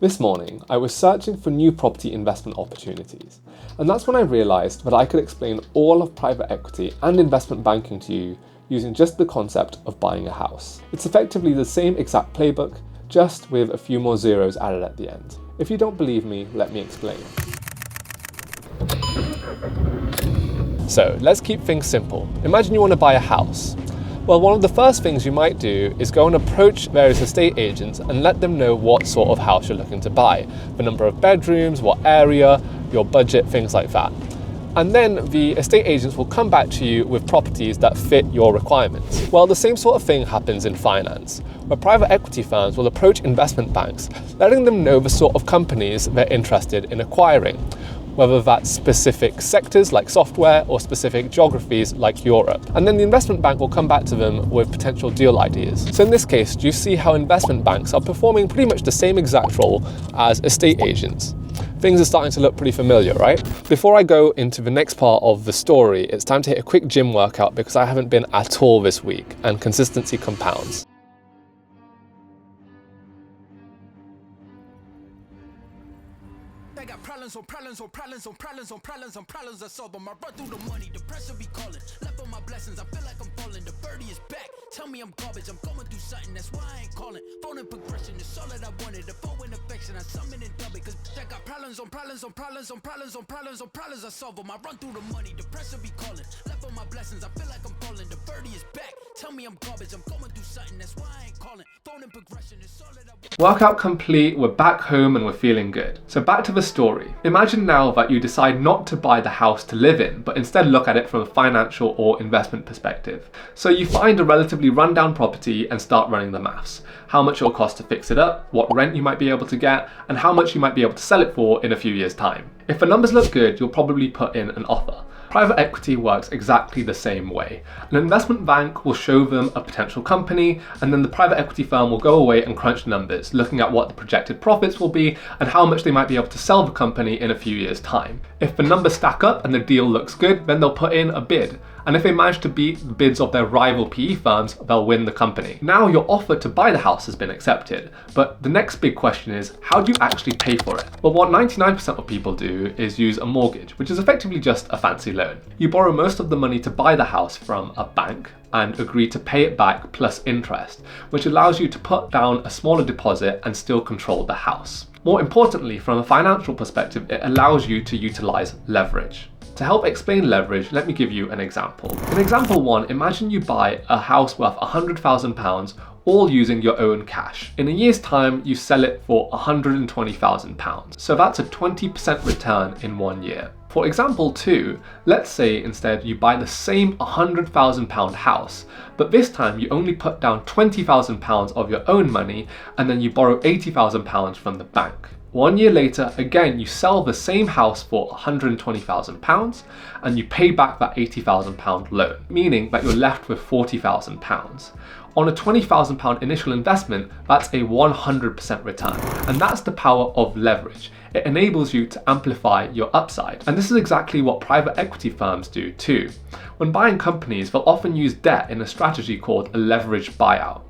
This morning, I was searching for new property investment opportunities, and that's when I realised that I could explain all of private equity and investment banking to you using just the concept of buying a house. It's effectively the same exact playbook, just with a few more zeros added at the end. If you don't believe me, let me explain. So let's keep things simple. Imagine you want to buy a house. Well, one of the first things you might do is go and approach various estate agents and let them know what sort of house you're looking to buy. The number of bedrooms, what area, your budget, things like that. And then the estate agents will come back to you with properties that fit your requirements. Well, the same sort of thing happens in finance, where private equity firms will approach investment banks, letting them know the sort of companies they're interested in acquiring, whether that's specific sectors like software or specific geographies like Europe. And then the investment bank will come back to them with potential deal ideas. So in this case, do you see how investment banks are performing pretty much the same exact role as estate agents? Things are starting to look pretty familiar, right? Before I go into the next part of the story, it's time to hit a quick gym workout because I haven't been at all this week, and consistency compounds. I got problems on problems on problems on problems on problems on problems I solve them. I run through the money, the pressure be calling. Left on my blessings, I feel like I'm falling. The birdie is back. Tell me I'm garbage, I'm going through something, that's why I ain't calling. Phone and progression is all that I wanted. The phone in affection, I summon and dub it. Cause I got problems on problems on problems on problems on problems on problems I solve them. I run through the money, the pressure be calling. Left on my blessings, I feel like I'm falling. The birdie is back. Tell me I'm garbage, I'm going through something, that's why I ain't calling. Phone and progression is all that I want. Workout complete, we're back home and we're feeling good. So back to the story. Imagine now that you decide not to buy the house to live in, but instead look at it from a financial or investment perspective. So you find a relatively rundown property and start running the maths. How much it will cost to fix it up, what rent you might be able to get, and how much you might be able to sell it for in a few years' time. If the numbers look good, you'll probably put in an offer. Private equity works exactly the same way. An investment bank will show them a potential company, and then the private equity firm will go away and crunch numbers, looking at what the projected profits will be and how much they might be able to sell the company in a few years' time. If the numbers stack up and the deal looks good, then they'll put in a bid. And if they manage to beat the bids of their rival PE firms, they'll win the company. Now your offer to buy the house has been accepted, but the next big question is, how do you actually pay for it? Well, what 99% of people do is use a mortgage, which is effectively just a fancy loan. You borrow most of the money to buy the house from a bank and agree to pay it back plus interest, which allows you to put down a smaller deposit and still control the house. More importantly, from a financial perspective, it allows you to utilize leverage. To help explain leverage, let me give you an example. In example 1, imagine you buy a house worth £100,000 all using your own cash. In a year's time, you sell it for £120,000. So that's a 20% return in 1 year. For example 2, let's say instead you buy the same £100,000 house, but this time you only put down £20,000 of your own money and then you borrow £80,000 from the bank. 1 year later, again, you sell the same house for £120,000 and you pay back that £80,000 loan, meaning that you're left with £40,000. On a £20,000 initial investment, that's a 100% return. And that's the power of leverage. It enables you to amplify your upside. And this is exactly what private equity firms do too. When buying companies, they'll often use debt in a strategy called a leveraged buyout.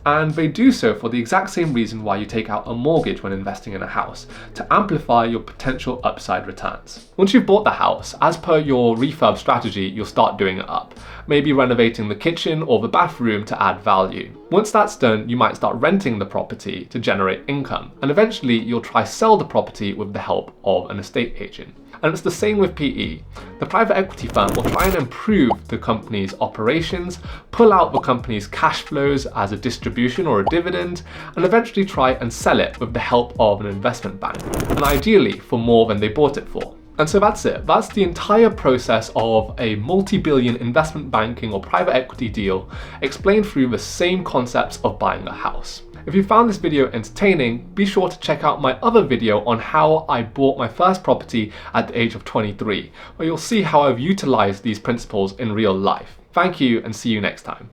And they do so for the exact same reason why you take out a mortgage when investing in a house, to amplify your potential upside returns. Once you've bought the house, as per your refurb strategy, you'll start doing it up, maybe renovating the kitchen or the bathroom to add value. Once that's done, you might start renting the property to generate income, and eventually you'll try sell the property with the help of an estate agent. And it's the same with PE. The private equity firm will try and improve the company's operations, pull out the company's cash flows as a distribution or a dividend, and eventually try and sell it with the help of an investment bank, and ideally for more than they bought it for. And so that's it. That's the entire process of a multi-billion investment banking or private equity deal explained through the same concepts of buying a house. If you found this video entertaining, be sure to check out my other video on how I bought my first property at the age of 23, where you'll see how I've utilized these principles in real life. Thank you and see you next time.